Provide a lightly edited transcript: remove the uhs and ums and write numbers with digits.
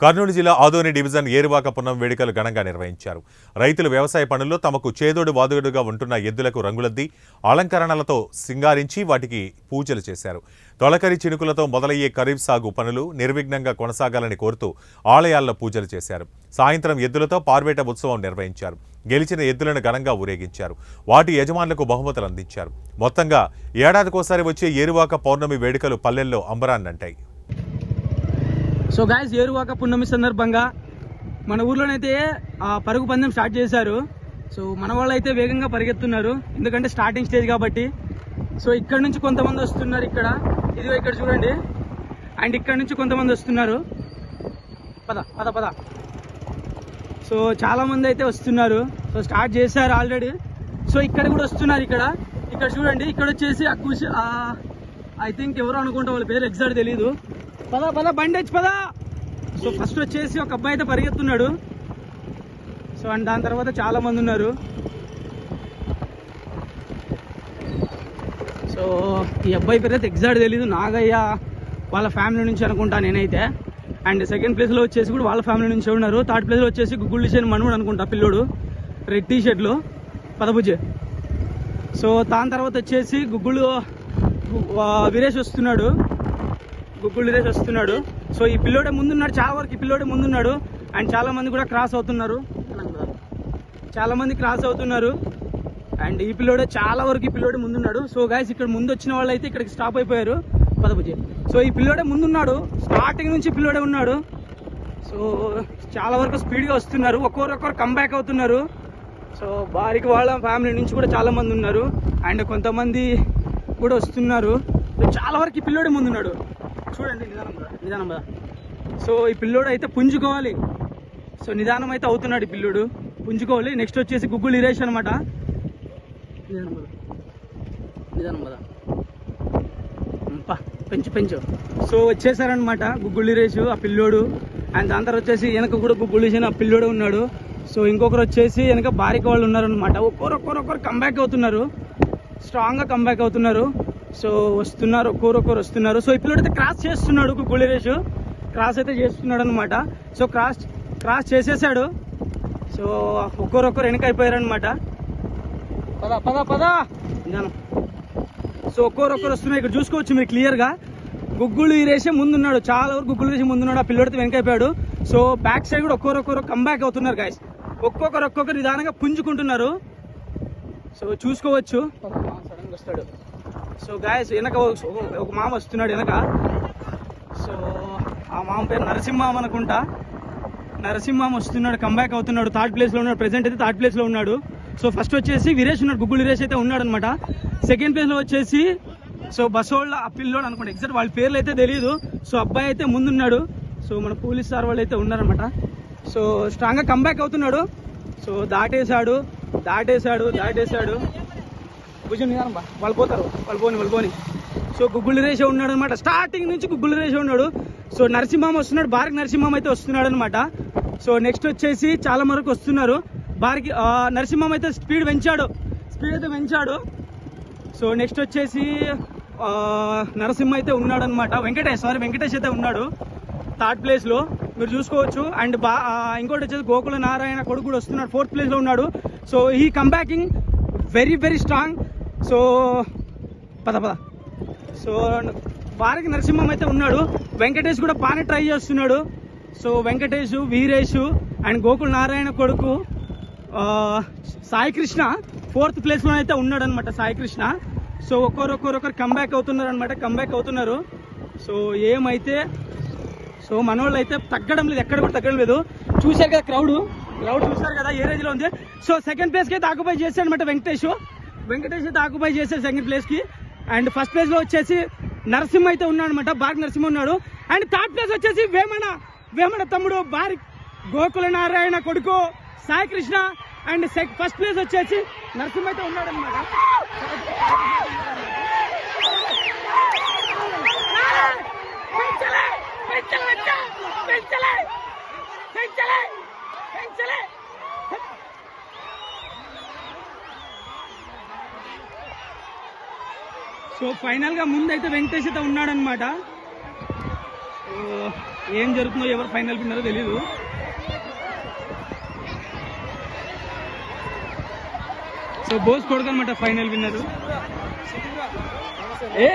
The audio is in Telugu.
కర్నూలు జిల్లా ఆదోని డివిజన్ ఏరువాక పున్నం వేడుకలు ఘనంగా నిర్వహించారు. రైతులు వ్యవసాయ పనుల్లో తమకు చేదోడు వాదోడుగా ఉంటున్న ఎద్దులకు రంగులద్ది అలంకరణలతో సింగారించి వాటికి పూజలు చేశారు. తొలకరి చినుకులతో మొదలయ్యే ఖరీఫ్ సాగు పనులు నిర్విఘ్నంగా కొనసాగాలని కోరుతూ ఆలయాల్లో పూజలు చేశారు. సాయంత్రం ఎద్దులతో పార్వేట ఉత్సవం నిర్వహించారు. గెలిచిన ఎద్దులను ఘనంగా ఊరేగించారు. వాటి యజమానులకు బహుమతులు అందించారు. మొత్తంగా ఏడాదికోసారి వచ్చే ఏరువాక పౌర్ణమి వేడుకలు పల్లెల్లో అంబరాన్నంటాయి. సో గాయస్, ఏరువాక పున్నమి సందర్భంగా మన ఊర్లోనైతే పరుగు పందెం స్టార్ట్ చేశారు. సో మన వాళ్ళు అయితే వేగంగా పరిగెత్తున్నారు, ఎందుకంటే స్టార్టింగ్ స్టేజ్ కాబట్టి. సో ఇక్కడ నుంచి కొంతమంది వస్తున్నారు, ఇదిగో ఇక్కడ చూడండి, అండ్ ఇక్కడ నుంచి కొంతమంది వస్తున్నారు. పద పద పద. సో చాలా మంది అయితే వస్తున్నారు. సో స్టార్ట్ చేశారు ఆల్రెడీ. సో ఇక్కడ కూడా వస్తున్నారు. ఇక్కడ చూడండి, ఇక్కడ వచ్చేసి ఐ థింక్ ఎవరు అనుకుంటా, వాళ్ళ పేరు ఎగ్జాక్ట్ తెలీదు. పద పద బండి వచ్చి పద. సో ఫస్ట్ వచ్చేసి ఒక అబ్బాయి అయితే పరిగెత్తున్నాడు. సో అండ్ దాని తర్వాత చాలా మంది ఉన్నారు. సో ఈ అబ్బాయి పేరు అయితే ఎగ్జాక్ట్ తెలీదు, నాగయ్య వాళ్ళ ఫ్యామిలీ నుంచి అనుకుంటా నేనైతే. అండ్ సెకండ్ ప్లేస్లో వచ్చేసి కూడా వాళ్ళ ఫ్యామిలీ నుంచి ఉన్నారు. థర్డ్ ప్లేస్లో వచ్చేసి గుగ్గుళ్ళు చేని మనవుడు అనుకుంటా పిల్లోడు, రెడ్ టీ షర్ట్లో పదబుజ్జే. సో దాని తర్వాత వచ్చేసి వీరేష్ వస్తున్నాడు, గుగ్గుళ్ళు వీరేష్ వస్తున్నాడు. సో ఈ పిల్లోడే ముందున్నాడు, చాలా వరకు ఈ పిల్లోడే ముందున్నాడు. అండ్ చాలా మంది కూడా క్రాస్ అవుతున్నారు, అండ్ ఈ పిల్లోడే చాలా వరకు ఈ పిల్లోడే ముందున్నాడు. సో గైస్, ఇక్కడ ముందు వచ్చిన వాళ్ళు అయితే ఇక్కడికి స్టాప్ అయిపోయారు పదబుజ్జే. సో ఈ పిల్లోడే ముందున్నాడు, స్టార్టింగ్ నుంచి పిల్లోడే ఉన్నాడు. సో చాలా వరకు స్పీడ్గా వస్తున్నారు, ఒక్కొక్కరు కంబ్యాక్ అవుతున్నారు. సో వారికి వాళ్ళ ఫ్యామిలీ నుంచి కూడా చాలా మంది ఉన్నారు, అండ్ కొంతమంది కూడా వస్తున్నారు. చాలా వరకు ఈ పిల్లోడే ముందున్నాడు, చూడండి నిదానం. సో ఈ పిల్లోడు అయితే పుంజుకోవాలి. సో నిదానం అయితే అవుతున్నాడు ఈ పిల్లోడు, పుంజుకోవాలి. నెక్స్ట్ వచ్చేసి గుగ్గుళ్ళు వీరేష్ అనమాట. నిదానం కదా, పెంచు. సో వచ్చేసారనమాట గుగ్గుళ్ళు వీరేష్ ఆ పిల్లోడు. అండ్ దాని తర్వాత వచ్చేసి వెనక కూడా గుగ్గుళ్ళు వీరేష్ ఆ పిల్లోడు ఉన్నాడు. సో ఇంకొకరు వచ్చేసి వెనక బారిక వాళ్ళు ఉన్నారనమాట. ఒక్కొక్కరు కంబ్యాక్ అవుతున్నారు, స్ట్రాంగ్గా కంబ్యాక్ అవుతున్నారు. సో ఒక్కొక్కరు వస్తున్నారు. సో ఈ పిల్లోడు అయితే క్రాస్ చేస్తున్నాడు, గుగ్గుళ్ళు వీరేష్ క్రాస్ అయితే చేస్తున్నాడు అనమాట. సో క్రాస్ చేసేసాడు. సో ఒక్కొక్కరు వెనక అయిపోయారనమాట. పద పద పద. సో ఒక్కొక్కరు వస్తున్నారు, ఇక్కడ చూసుకోవచ్చు మీరు క్లియర్గా. గుగ్గుళ్ళు వీరేష్ ముందున్నాడు, చాలా వరకు గుగ్గుళ్ళు వీరేష్ ముందున్నాడు, ఆ పిల్లోడితో వెనక అయిపోయాడు. సో బ్యాక్ సైడ్ కూడా ఒక్కొక్కరు కంబ్యాక్ అవుతున్నారు గాయస్. ఒక్కొక్కరు నిదానంగా పుంజుకుంటున్నారు. సో చూసుకోవచ్చు, సడన్గా వస్తాడు. సో గాయస్, వెనక ఒక మామ వస్తున్నాడు వెనక. సో ఆ మామ పేరు నరసింహం అనుకుంటా. నరసింహం వస్తున్నాడు, కంబ్యాక్ అవుతున్నాడు. థర్డ్ ప్లేస్లో ఉన్నాడు, ప్రెసెంట్ అయితే థర్డ్ ప్లేస్లో ఉన్నాడు. సో ఫస్ట్ వచ్చేసి వీరేష్ ఉన్నాడు, గుగ్గుళ్ళు వీరేష్ అయితే ఉన్నాడు అనమాట. సెకండ్ ప్లేస్లో వచ్చేసి సో బసోళ్ళ ఆ పిల్లోడు అనుకుంటా, ఎగ్జాక్ట్ వాళ్ళ పేర్లు అయితే తెలియదు. సో అబ్బాయి అయితే ముందున్నాడు. సో మన పోలీస్ సార్ వాళ్ళు అయితే ఉన్నారనమాట. సో స్ట్రాంగ్గా కంబ్యాక్ అవుతున్నాడు. సో దాటేశాడు. భుజం వాళ్ళు పోతారు, వాళ్ళు పోని. సో గుగ్గుళ్ళు వీరేష్ ఉన్నాడు అనమాట, స్టార్టింగ్ నుంచి గుగ్గుళ్ళు వీరేష్ ఉన్నాడు. సో నరసింహం వస్తున్నాడు, బారికి నరసింహం అయితే వస్తున్నాడు అనమాట. సో నెక్స్ట్ వచ్చేసి చాలా వరకు వస్తున్నారు. బారికి నరసింహం అయితే స్పీడ్ అయితే పెంచాడు. సో నెక్స్ట్ వచ్చేసి నరసింహ అయితే ఉన్నాడు అనమాట. వెంకటేష్ అయితే ఉన్నాడు థర్డ్ ప్లేస్లో, మీరు చూసుకోవచ్చు. అండ్ ఇంకోటి వచ్చేసి గోకుల నారాయణ కొడుకు కూడా వస్తున్నాడు, ఫోర్త్ ప్లేస్లో ఉన్నాడు. సో ఈ కంబ్యాకింగ్ వెరీ స్ట్రాంగ్. సో పద. సో వారికి నరసింహం అయితే ఉన్నాడు. వెంకటేష్ కూడా బాగానే ట్రై చేస్తున్నాడు. సో వెంకటేష్, వీరేష్ అండ్ గోకుల నారాయణ కొడుకు సాయి కృష్ణ ఫోర్త్ ప్లేస్లో అయితే ఉన్నాడు అనమాట, సాయి కృష్ణ. సో ఒక్కొక్కరు కంబ్యాక్ అవుతున్నారు. సో ఏమైతే సో మనోళ్ళు అయితే తగ్గడం లేదు, ఎక్కడ కూడా తగ్గడం లేదు. చూశారు కదా క్రౌడ్ చూశారు కదా ఏ రేంజ్లో ఉంది. సో సెకండ్ ప్లేస్కి అయితే ఆక్యుపై చేశాడు అనమాట వెంకటేష్ అయితే ఆక్యుపై చేశాడు సెకండ్ ప్లేస్కి. అండ్ ఫస్ట్ ప్లేస్లో వచ్చేసి నరసింహ అయితే ఉన్నాడు అనమాట, బారికి నరసింహ ఉన్నాడు. అండ్ థర్డ్ ప్లేస్ వచ్చేసి వేమన తమ్ముడు బారికి గోకుల నారాయణ కొడుకు Sai Krishna. And first place వచ్చేసి నరసింహ అయితే ఉన్నాడు అనమాట. సో ఫైనల్ గా ముందైతే వెంకటేష్ అయితే ఉన్నాడనమాట. ఏం జరుగుతుందో, ఎవరు ఫైనల్ విన్నారో తెలీదు. సో బోస్ కొడుకు అనమాట ఫైనల్ విన్నరు. ఏ